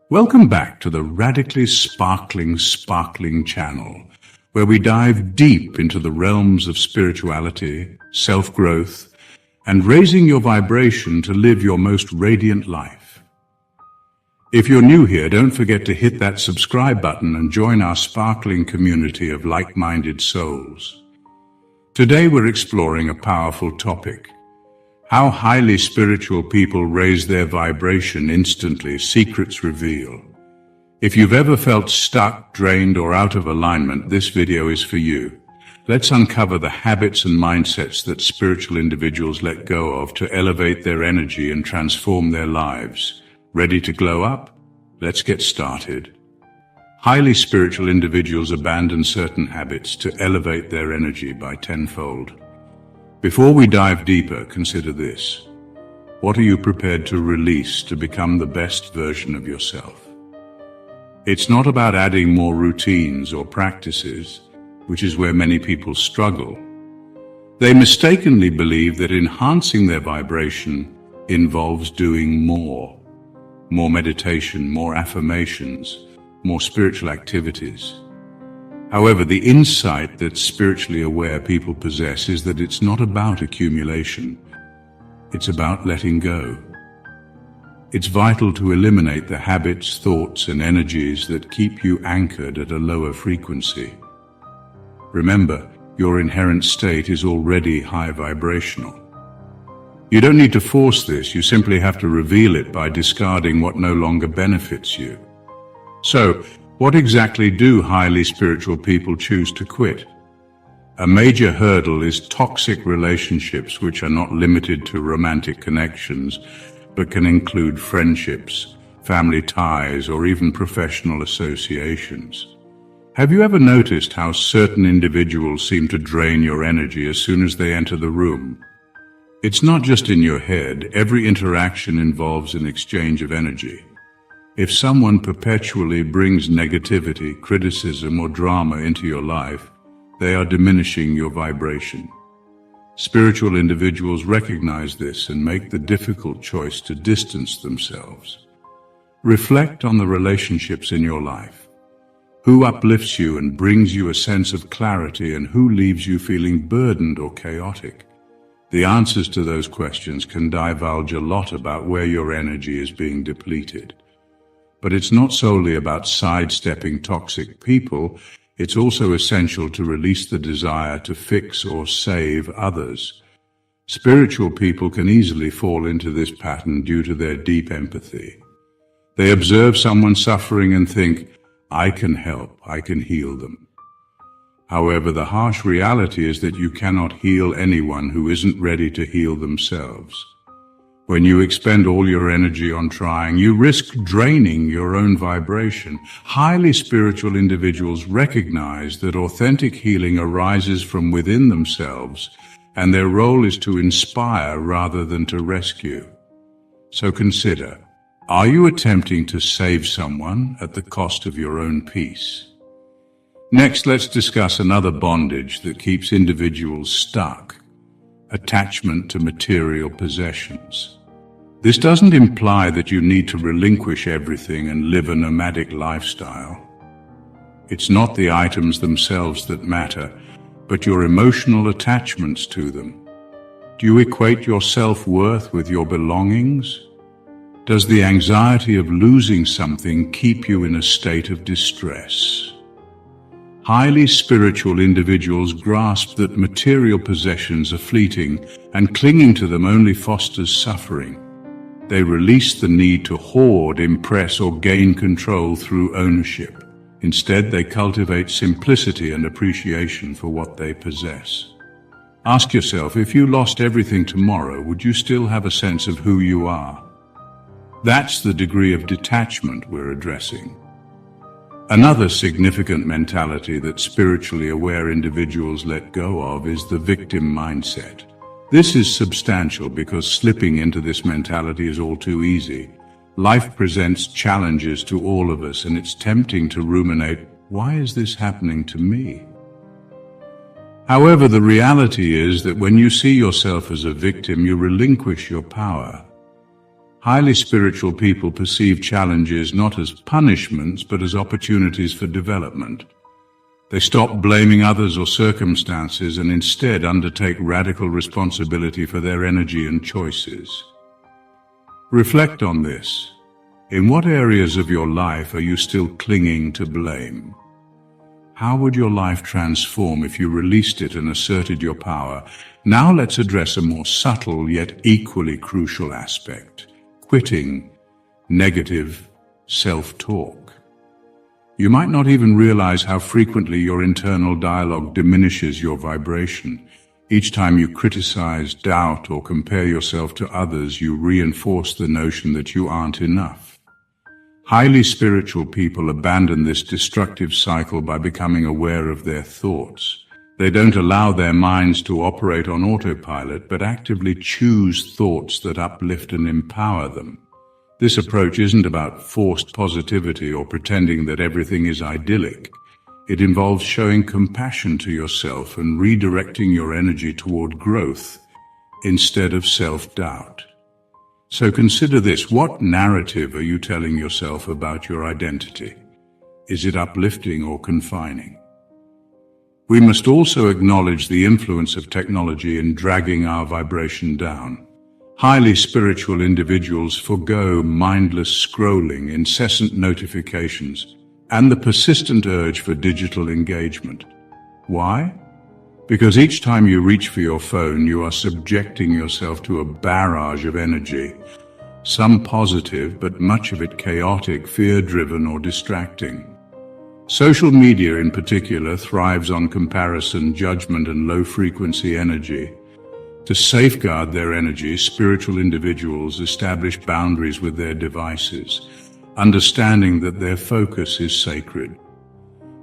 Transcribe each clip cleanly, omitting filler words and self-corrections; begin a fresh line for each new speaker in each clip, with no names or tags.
Welcome back to the radically sparkling channel, where we dive deep into the realms of spirituality, self-growth, and raising your vibration to live your most radiant life. If you're new here, don't forget to hit that subscribe button and join our sparkling community of like-minded souls. Today we're exploring a powerful topic: how highly spiritual people raise their vibration instantly, secrets reveal. If you've ever felt stuck, drained, or out of alignment, this video is for you. Let's uncover the habits and mindsets that spiritual individuals let go of to elevate their energy and transform their lives. Ready to glow up? Let's get started. Highly spiritual individuals abandon certain habits to elevate their energy by tenfold. Before we dive deeper, consider this. What are you prepared to release to become the best version of yourself? It's not about adding more routines or practices, which is where many people struggle. They mistakenly believe that enhancing their vibration involves doing more meditation, more affirmations, more spiritual activities. However, the insight that spiritually aware people possess is that it's not about accumulation. It's about letting go. It's vital to eliminate the habits, thoughts, and energies that keep you anchored at a lower frequency. Remember, your inherent state is already high vibrational. You don't need to force this, you simply have to reveal it by discarding what no longer benefits you. So, what exactly do highly spiritual people choose to quit? A major hurdle is toxic relationships, which are not limited to romantic connections, but can include friendships, family ties, or even professional associations. Have you ever noticed how certain individuals seem to drain your energy as soon as they enter the room? It's not just in your head. Every interaction involves an exchange of energy. If someone perpetually brings negativity, criticism, or drama into your life, they are diminishing your vibration. Spiritual individuals recognize this and make the difficult choice to distance themselves. Reflect on the relationships in your life. Who uplifts you and brings you a sense of clarity, and who leaves you feeling burdened or chaotic? The answers to those questions can divulge a lot about where your energy is being depleted. But it's not solely about sidestepping toxic people. It's also essential to release the desire to fix or save others. Spiritual people can easily fall into this pattern due to their deep empathy. They observe someone suffering and think, I can help, I can heal them. However, the harsh reality is that you cannot heal anyone who isn't ready to heal themselves. When you expend all your energy on trying, you risk draining your own vibration. Highly spiritual individuals recognize that authentic healing arises from within themselves, and their role is to inspire rather than to rescue. So consider, are you attempting to save someone at the cost of your own peace? Next, let's discuss another bondage that keeps individuals stuck: attachment to material possessions. This doesn't imply that you need to relinquish everything and live a nomadic lifestyle. It's not the items themselves that matter, but your emotional attachments to them. Do you equate your self-worth with your belongings? Does the anxiety of losing something keep you in a state of distress? Highly spiritual individuals grasp that material possessions are fleeting, and clinging to them only fosters suffering. They release the need to hoard, impress, or gain control through ownership. Instead, they cultivate simplicity and appreciation for what they possess. Ask yourself, if you lost everything tomorrow, would you still have a sense of who you are? That's the degree of detachment we're addressing. Another significant mentality that spiritually aware individuals let go of is the victim mindset. This is substantial because slipping into this mentality is all too easy. Life presents challenges to all of us, and it's tempting to ruminate, why is this happening to me? However, the reality is that when you see yourself as a victim, you relinquish your power. Highly spiritual people perceive challenges not as punishments but as opportunities for development. They stop blaming others or circumstances and instead undertake radical responsibility for their energy and choices. Reflect on this. In what areas of your life are you still clinging to blame? How would your life transform if you released it and asserted your power? Now let's address a more subtle yet equally crucial aspect: quitting negative self-talk. You might not even realize how frequently your internal dialogue diminishes your vibration. Each time you criticize, doubt, or compare yourself to others, you reinforce the notion that you aren't enough. Highly spiritual people abandon this destructive cycle by becoming aware of their thoughts. They don't allow their minds to operate on autopilot, but actively choose thoughts that uplift and empower them. This approach isn't about forced positivity or pretending that everything is idyllic. It involves showing compassion to yourself and redirecting your energy toward growth instead of self-doubt. So consider this: what narrative are you telling yourself about your identity? Is it uplifting or confining? We must also acknowledge the influence of technology in dragging our vibration down. Highly spiritual individuals forego mindless scrolling, incessant notifications, and the persistent urge for digital engagement. Why? Because each time you reach for your phone, you are subjecting yourself to a barrage of energy, some positive, but much of it chaotic, fear-driven, or distracting. Social media in particular thrives on comparison, judgment, and low-frequency energy. To safeguard their energy, spiritual individuals establish boundaries with their devices, understanding that their focus is sacred.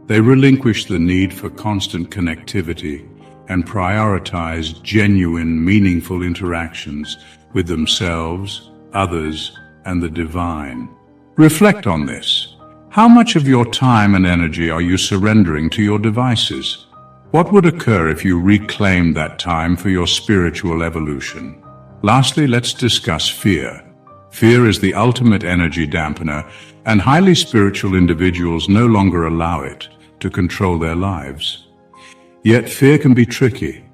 They relinquish the need for constant connectivity and prioritize genuine, meaningful interactions with themselves, others, and the divine. Reflect on this. How much of your time and energy are you surrendering to your devices? What would occur if you reclaimed that time for your spiritual evolution? Lastly, let's discuss fear. Fear is the ultimate energy dampener, and highly spiritual individuals no longer allow it to control their lives. Yet fear can be tricky.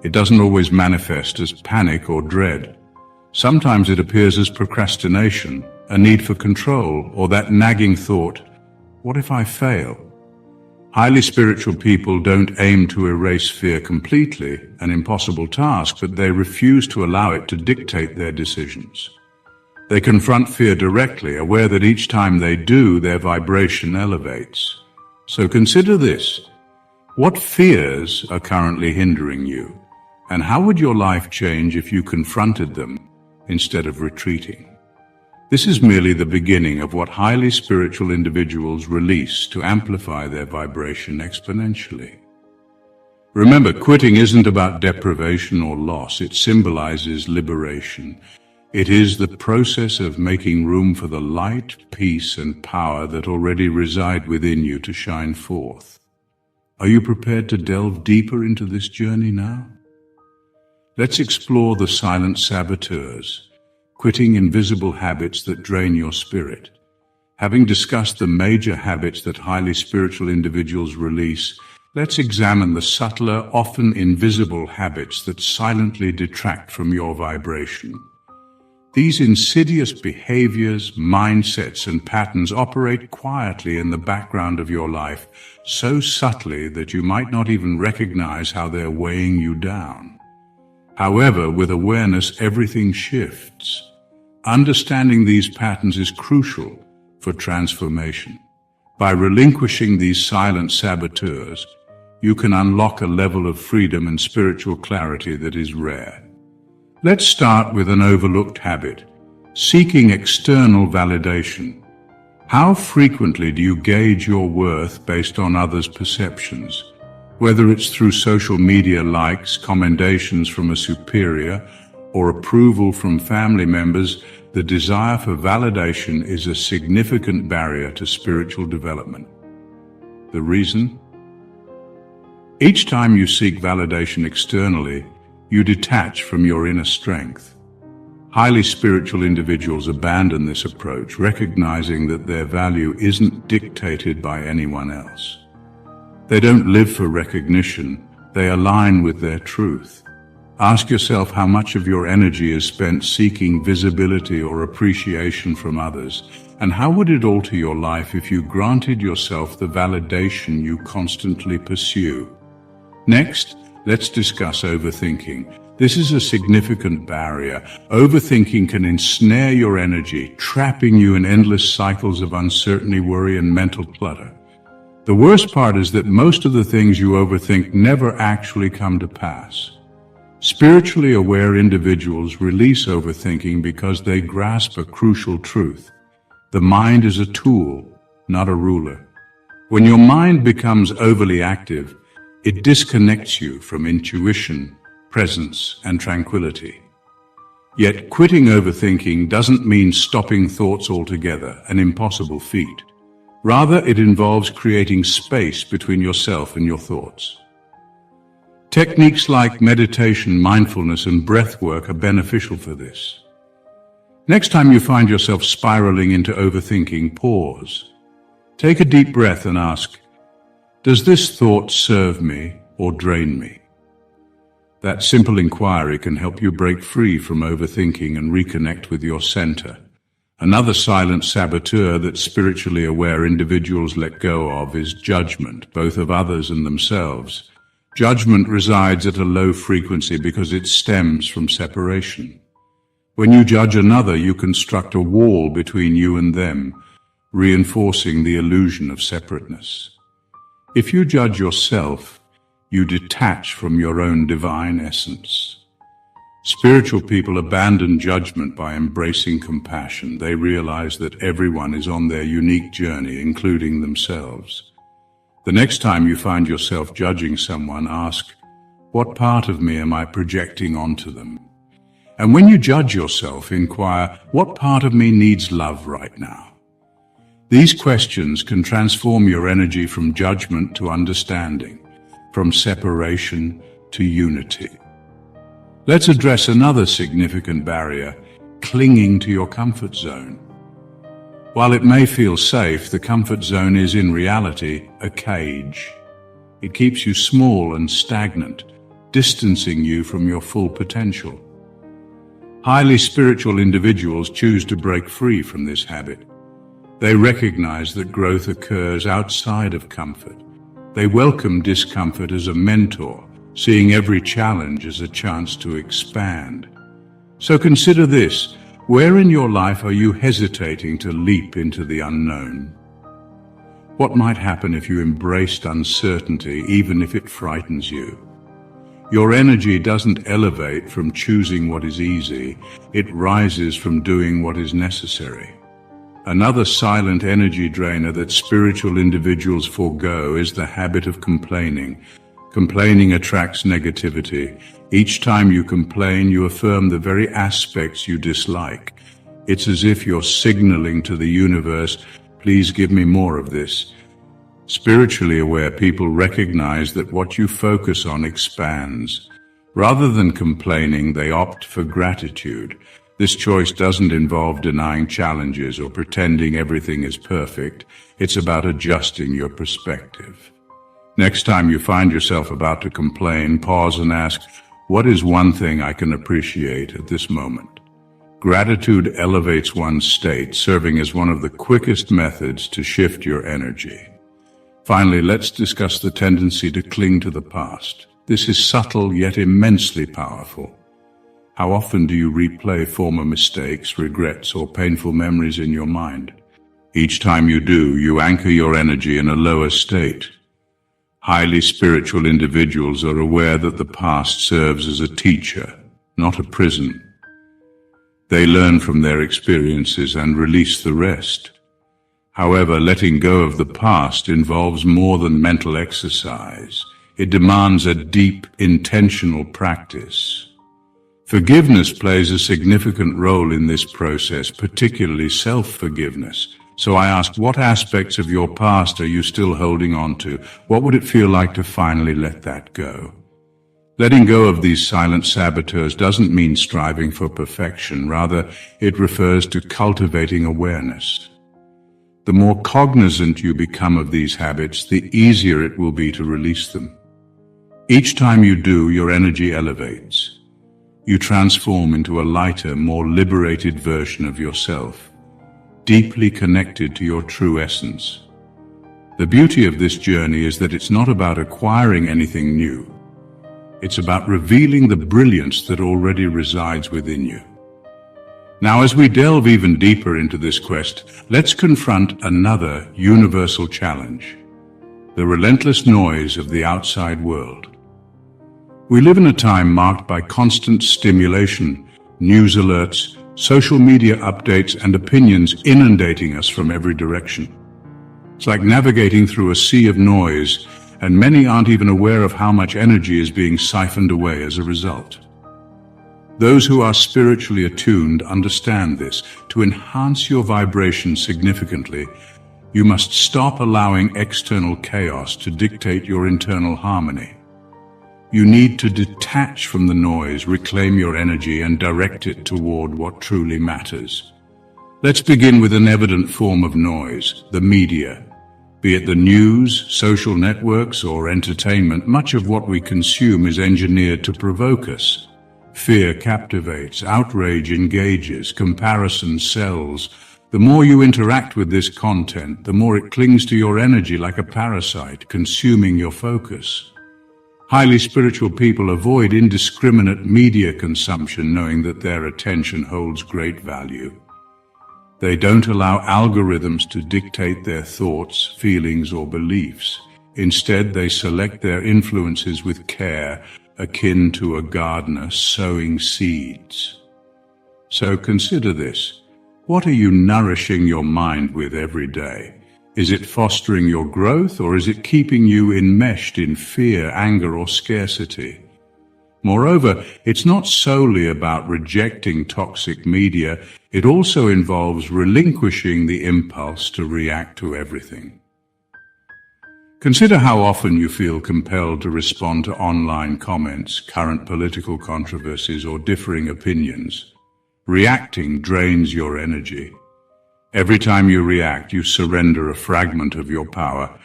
It doesn't always manifest as panic or dread. Sometimes it appears as procrastination, a need for control, or that nagging thought, what if I fail? Highly spiritual people don't aim to erase fear completely, an impossible task, but they refuse to allow it to dictate their decisions. They confront fear directly, aware that each time they do, their vibration elevates. So consider this. What fears are currently hindering you? And how would your life change if you confronted them instead of retreating? This is merely the beginning of what highly spiritual individuals release to amplify their vibration exponentially. Remember, quitting isn't about deprivation or loss. It symbolizes liberation. It is the process of making room for the light, peace, and power that already reside within you to shine forth. Are you prepared to delve deeper into this journey now? Let's explore the silent saboteurs, quitting invisible habits that drain your spirit. Having discussed the major habits that highly spiritual individuals release, let's examine the subtler, often invisible habits that silently detract from your vibration. These insidious behaviors, mindsets, and patterns operate quietly in the background of your life, so subtly that you might not even recognize how they're weighing you down. However, with awareness, everything shifts. Understanding these patterns is crucial for transformation. By relinquishing these silent saboteurs, you can unlock a level of freedom and spiritual clarity that is rare. Let's start with an overlooked habit: seeking external validation. How frequently do you gauge your worth based on others' perceptions? Whether it's through social media likes, commendations from a superior, or approval from family members, the desire for validation is a significant barrier to spiritual development. The reason? Each time you seek validation externally, you detach from your inner strength. Highly spiritual individuals abandon this approach, recognizing that their value isn't dictated by anyone else. They don't live for recognition, they align with their truth. Ask yourself how much of your energy is spent seeking visibility or appreciation from others, and how would it alter your life if you granted yourself the validation you constantly pursue? Next, let's discuss overthinking. This is a significant barrier. Overthinking can ensnare your energy, trapping you in endless cycles of uncertainty, worry, and mental clutter. The worst part is that most of the things you overthink never actually come to pass. Spiritually aware individuals release overthinking because they grasp a crucial truth. The mind is a tool, not a ruler. When your mind becomes overly active, it disconnects you from intuition, presence, and tranquility. Yet quitting overthinking doesn't mean stopping thoughts altogether, an impossible feat. Rather, it involves creating space between yourself and your thoughts. Techniques like meditation, mindfulness, and breath work are beneficial for this. Next time you find yourself spiraling into overthinking, pause. Take a deep breath and ask, does this thought serve me or drain me? That simple inquiry can help you break free from overthinking and reconnect with your center. Another silent saboteur that spiritually aware individuals let go of is judgment, both of others and themselves. Judgment resides at a low frequency because it stems from separation. When you judge another, you construct a wall between you and them, reinforcing the illusion of separateness. If you judge yourself, you detach from your own divine essence. Spiritual people abandon judgment by embracing compassion. They realize that everyone is on their unique journey, including themselves. The next time you find yourself judging someone, ask, what part of me am I projecting onto them? And when you judge yourself, inquire, what part of me needs love right now? These questions can transform your energy from judgment to understanding, from separation to unity. Let's address another significant barrier, clinging to your comfort zone. While it may feel safe, the comfort zone is in reality a cage. It keeps you small and stagnant, distancing you from your full potential. Highly spiritual individuals choose to break free from this habit. They recognize that growth occurs outside of comfort. They welcome discomfort as a mentor, seeing every challenge as a chance to expand. So consider this, where in your life are you hesitating to leap into the unknown? What might happen if you embraced uncertainty, even if it frightens you? Your energy doesn't elevate from choosing what is easy, it rises from doing what is necessary. Another silent energy drainer that spiritual individuals forego is the habit of complaining. Complaining attracts negativity. Each time you complain, you affirm the very aspects you dislike. It's as if you're signaling to the universe, please give me more of this. Spiritually aware people recognize that what you focus on expands. Rather than complaining, they opt for gratitude. This choice doesn't involve denying challenges or pretending everything is perfect. It's about adjusting your perspective. Next time you find yourself about to complain, pause and ask, what is one thing I can appreciate at this moment? Gratitude elevates one's state, serving as one of the quickest methods to shift your energy. Finally, let's discuss the tendency to cling to the past. This is subtle yet immensely powerful. How often do you replay former mistakes, regrets, or painful memories in your mind? Each time you do, you anchor your energy in a lower state. Highly spiritual individuals are aware that the past serves as a teacher, not a prison. They learn from their experiences and release the rest. However, letting go of the past involves more than mental exercise. It demands a deep, intentional practice. Forgiveness plays a significant role in this process, particularly self-forgiveness. So I ask, what aspects of your past are you still holding on to? What would it feel like to finally let that go? Letting go of these silent saboteurs doesn't mean striving for perfection. Rather, it refers to cultivating awareness. The more cognizant you become of these habits, the easier it will be to release them. Each time you do, your energy elevates. You transform into a lighter, more liberated version of yourself, deeply connected to your true essence. The beauty of this journey is that it's not about acquiring anything new. It's about revealing the brilliance that already resides within you. Now, as we delve even deeper into this quest, let's confront another universal challenge: the relentless noise of the outside world. We live in a time marked by constant stimulation, news alerts, social media updates, and opinions inundating us from every direction. It's like navigating through a sea of noise, and many aren't even aware of how much energy is being siphoned away as a result. Those who are spiritually attuned understand this. To enhance your vibration significantly, you must stop allowing external chaos to dictate your internal harmony. You need to detach from the noise, reclaim your energy, and direct it toward what truly matters. Let's begin with an evident form of noise: the media. Be it the news, social networks, or entertainment, much of what we consume is engineered to provoke us. Fear captivates, outrage engages, comparison sells. The more you interact with this content, the more it clings to your energy like a parasite, consuming your focus. Highly spiritual people avoid indiscriminate media consumption, knowing that their attention holds great value. They don't allow algorithms to dictate their thoughts, feelings, or beliefs. Instead, they select their influences with care, akin to a gardener sowing seeds. So consider this. What are you nourishing your mind with every day? Is it fostering your growth, or is it keeping you enmeshed in fear, anger, or scarcity? Moreover, it's not solely about rejecting toxic media. It also involves relinquishing the impulse to react to everything. Consider how often you feel compelled to respond to online comments, current political controversies, or differing opinions. Reacting drains your energy. Every time you react, you surrender a fragment of your power.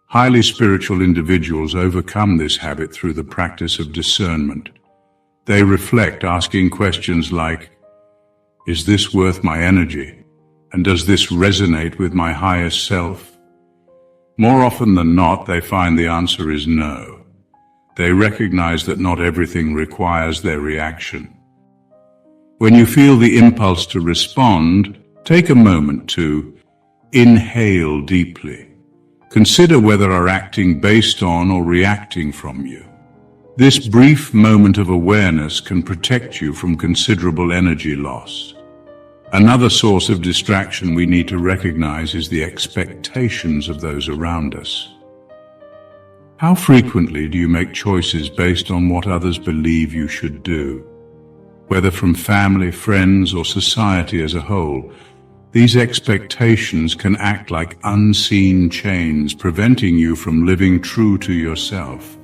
Highly spiritual individuals overcome this habit through the practice of discernment. They reflect, asking questions like, is this worth my energy? And does this resonate with my highest self? More often than not, they find the answer is no. They recognize that not everything requires their reaction. When you feel the impulse to respond, take a moment to inhale deeply. Consider whether you're acting based on or reacting from you. This brief moment of awareness can protect you from considerable energy loss. Another source of distraction we need to recognize is the expectations of those around us. How frequently do you make choices based on what others believe you should do? Whether from family, friends, or society as a whole, these expectations can act like unseen chains, preventing you from living true to yourself.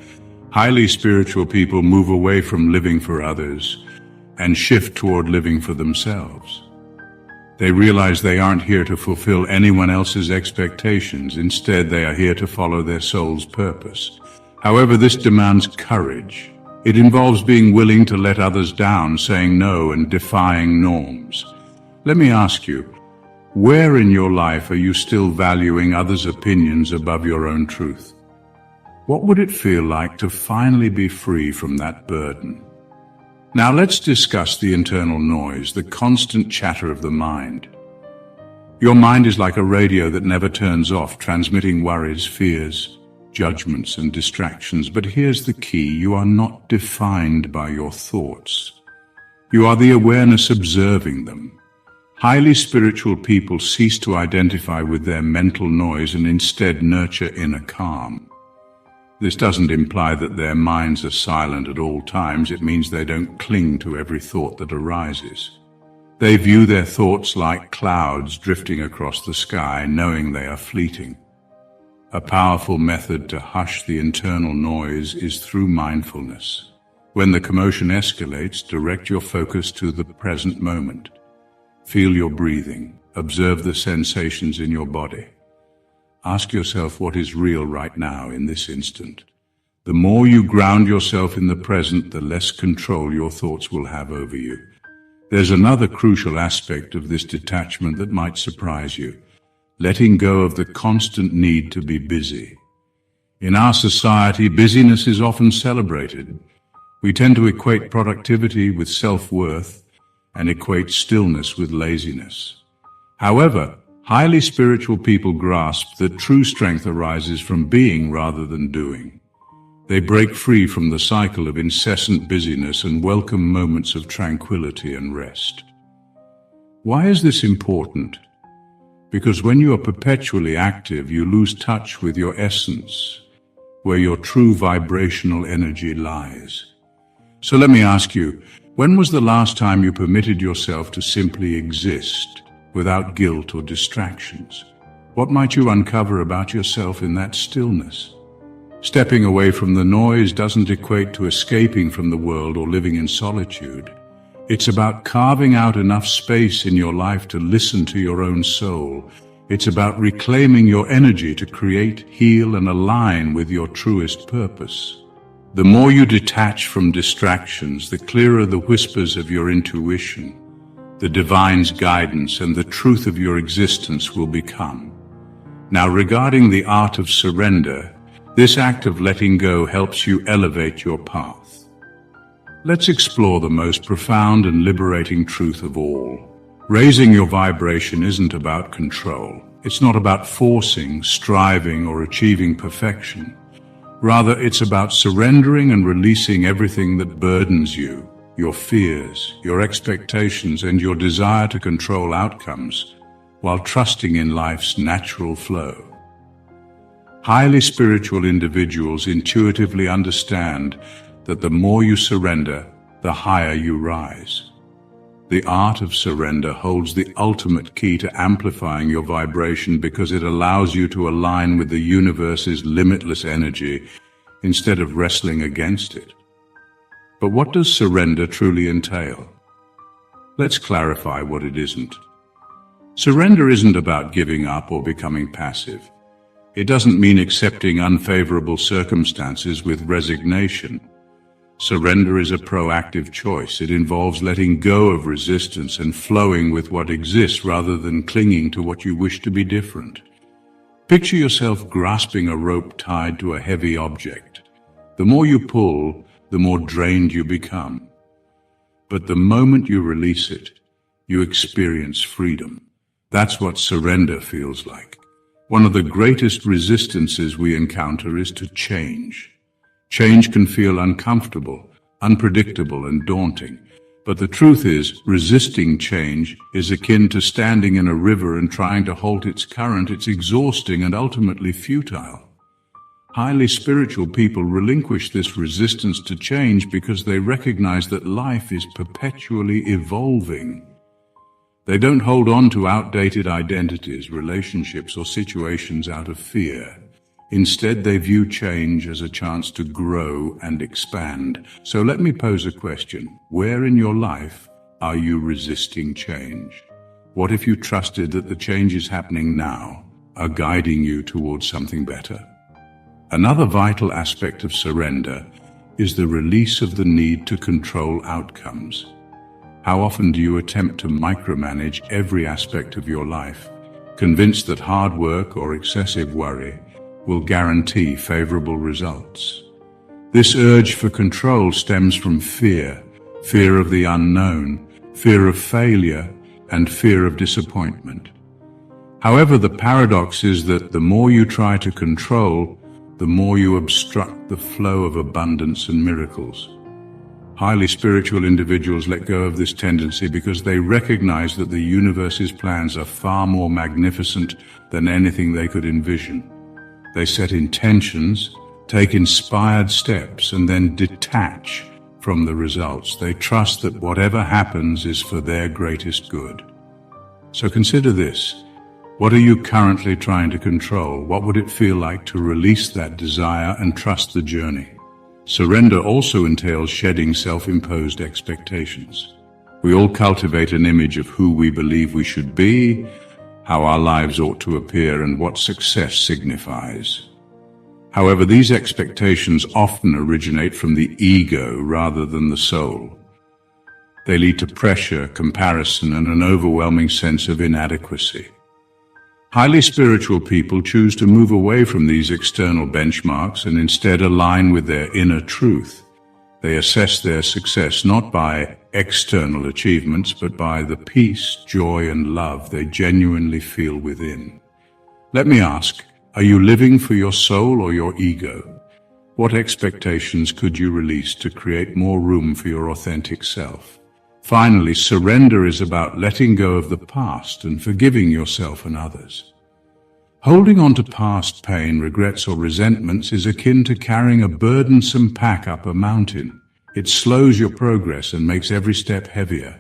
Highly spiritual people move away from living for others and shift toward living for themselves. They realize they aren't here to fulfill anyone else's expectations. Instead, they are here to follow their soul's purpose. However, this demands courage. It involves being willing to let others down, saying no, and defying norms. Let me ask you, where in your life are you still valuing others' opinions above your own truth? What would it feel like to finally be free from that burden? Now let's discuss the internal noise, the constant chatter of the mind. Your mind is like a radio that never turns off, transmitting worries, fears, judgments, and distractions. But here's the key: you are not defined by your thoughts. You are the awareness observing them. Highly spiritual people cease to identify with their mental noise and instead nurture inner calm. This doesn't imply that their minds are silent at all times. It means they don't cling to every thought that arises. They view their thoughts like clouds drifting across the sky, knowing they are fleeting. A powerful method to hush the internal noise is through mindfulness. When the commotion escalates, direct your focus to the present moment. Feel your breathing. Observe the sensations in your body. Ask yourself what is real right now in this instant. The more you ground yourself in the present, the less control your thoughts will have over you. There's another crucial aspect of this detachment that might surprise you: letting go of the constant need to be busy. In our society, busyness is often celebrated. We tend to equate productivity with self-worth and equate stillness with laziness. However, highly spiritual people grasp that true strength arises from being rather than doing. They break free from the cycle of incessant busyness and welcome moments of tranquility and rest. Why is this important? Because when you are perpetually active, you lose touch with your essence, where your true vibrational energy lies. So let me ask you, when was the last time you permitted yourself to simply exist, without guilt or distractions? What might you uncover about yourself in that stillness? Stepping away from the noise doesn't equate to escaping from the world or living in solitude. It's about carving out enough space in your life to listen to your own soul. It's about reclaiming your energy to create, heal, and align with your truest purpose. The more you detach from distractions, the clearer the whispers of your intuition, the divine's guidance, and the truth of your existence will become. Now, regarding the art of surrender, this act of letting go helps you elevate your path. Let's explore the most profound and liberating truth of all. Raising your vibration isn't about control. It's not about forcing, striving, or achieving perfection. Rather, it's about surrendering and releasing everything that burdens you, your fears, your expectations, and your desire to control outcomes, while trusting in life's natural flow. Highly spiritual individuals intuitively understand that the more you surrender, the higher you rise. The art of surrender holds the ultimate key to amplifying your vibration because it allows you to align with the universe's limitless energy instead of wrestling against it. But what does surrender truly entail? Let's clarify what it isn't. Surrender isn't about giving up or becoming passive. It doesn't mean accepting unfavorable circumstances with resignation. Surrender is a proactive choice. It involves letting go of resistance and flowing with what exists rather than clinging to what you wish to be different. Picture yourself grasping a rope tied to a heavy object. The more you pull, the more drained you become. But the moment you release it, you experience freedom. That's what surrender feels like. One of the greatest resistances we encounter is to change. Change can feel uncomfortable, unpredictable, and daunting. But the truth is, resisting change is akin to standing in a river and trying to halt its current. It's exhausting and ultimately futile. Highly spiritual people relinquish this resistance to change because they recognize that life is perpetually evolving. They don't hold on to outdated identities, relationships, or situations out of fear. Instead, they view change as a chance to grow and expand. So let me pose a question. Where in your life are you resisting change? What if you trusted that the changes happening now are guiding you towards something better? Another vital aspect of surrender is the release of the need to control outcomes. How often do you attempt to micromanage every aspect of your life, convinced that hard work or excessive worry will guarantee favorable results? This urge for control stems from fear of the unknown, fear of failure, and fear of disappointment. However, the paradox is that the more you try to control, the more you obstruct the flow of abundance and miracles. Highly spiritual individuals let go of this tendency because they recognize that the universe's plans are far more magnificent than anything they could envision. They set intentions, take inspired steps, and then detach from the results. They trust that whatever happens is for their greatest good. So consider this. What are you currently trying to control? What would it feel like to release that desire and trust the journey? Surrender also entails shedding self-imposed expectations. We all cultivate an image of who we believe we should be, how our lives ought to appear, and what success signifies. However, these expectations often originate from the ego rather than the soul. They lead to pressure, comparison, and an overwhelming sense of inadequacy. Highly spiritual people choose to move away from these external benchmarks and instead align with their inner truth. They assess their success not by external achievements, but by the peace, joy, and love they genuinely feel within. Let me ask, are you living for your soul or your ego? What expectations could you release to create more room for your authentic self? Finally, surrender is about letting go of the past and forgiving yourself and others. Holding on to past pain, regrets, or resentments is akin to carrying a burdensome pack up a mountain. It slows your progress and makes every step heavier.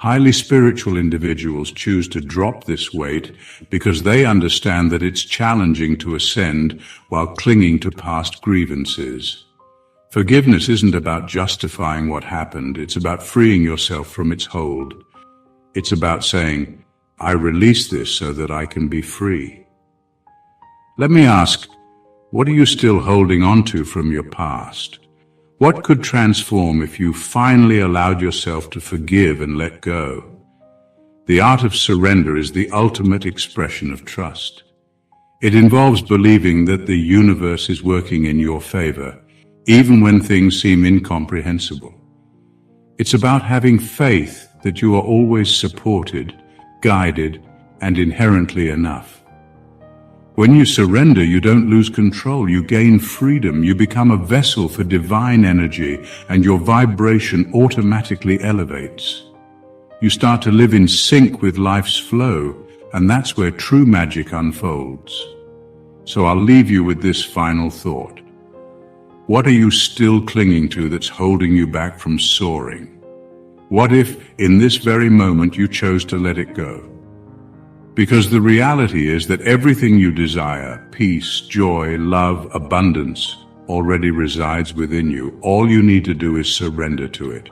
Highly spiritual individuals choose to drop this weight because they understand that it's challenging to ascend while clinging to past grievances. Forgiveness isn't about justifying what happened, it's about freeing yourself from its hold. It's about saying, I release this so that I can be free. Let me ask, what are you still holding on to from your past? What could transform if you finally allowed yourself to forgive and let go? The art of surrender is the ultimate expression of trust. It involves believing that the universe is working in your favor, even when things seem incomprehensible. It's about having faith that you are always supported, guided, and inherently enough. When you surrender, you don't lose control, you gain freedom, you become a vessel for divine energy, and your vibration automatically elevates. You start to live in sync with life's flow, and that's where true magic unfolds. So I'll leave you with this final thought. What are you still clinging to that's holding you back from soaring? What if, in this very moment, you chose to let it go? Because the reality is that everything you desire, peace, joy, love, abundance, already resides within you. All you need to do is surrender to it.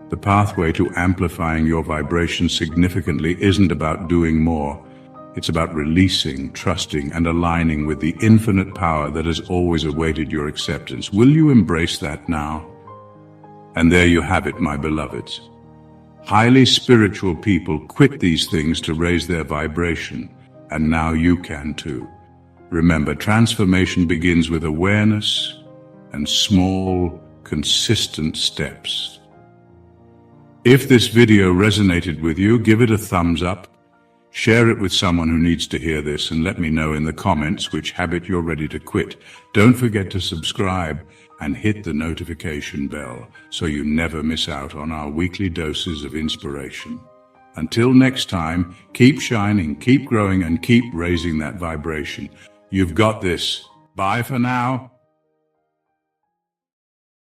The pathway to amplifying your vibration significantly isn't about doing more. It's about releasing, trusting, and aligning with the infinite power that has always awaited your acceptance. Will you embrace that now? And there you have it, my beloveds. Highly spiritual people quit these things to raise their vibration, and now you can too. Remember, transformation begins with awareness and small, consistent steps. If this video resonated with you, give it a thumbs up. Share it with someone who needs to hear this, and let me know in the comments which habit you're ready to quit. Don't forget to subscribe and hit the notification bell so you never miss out on our weekly doses of inspiration. Until next time, keep shining, keep growing, and keep raising that vibration. You've got this. Bye for now.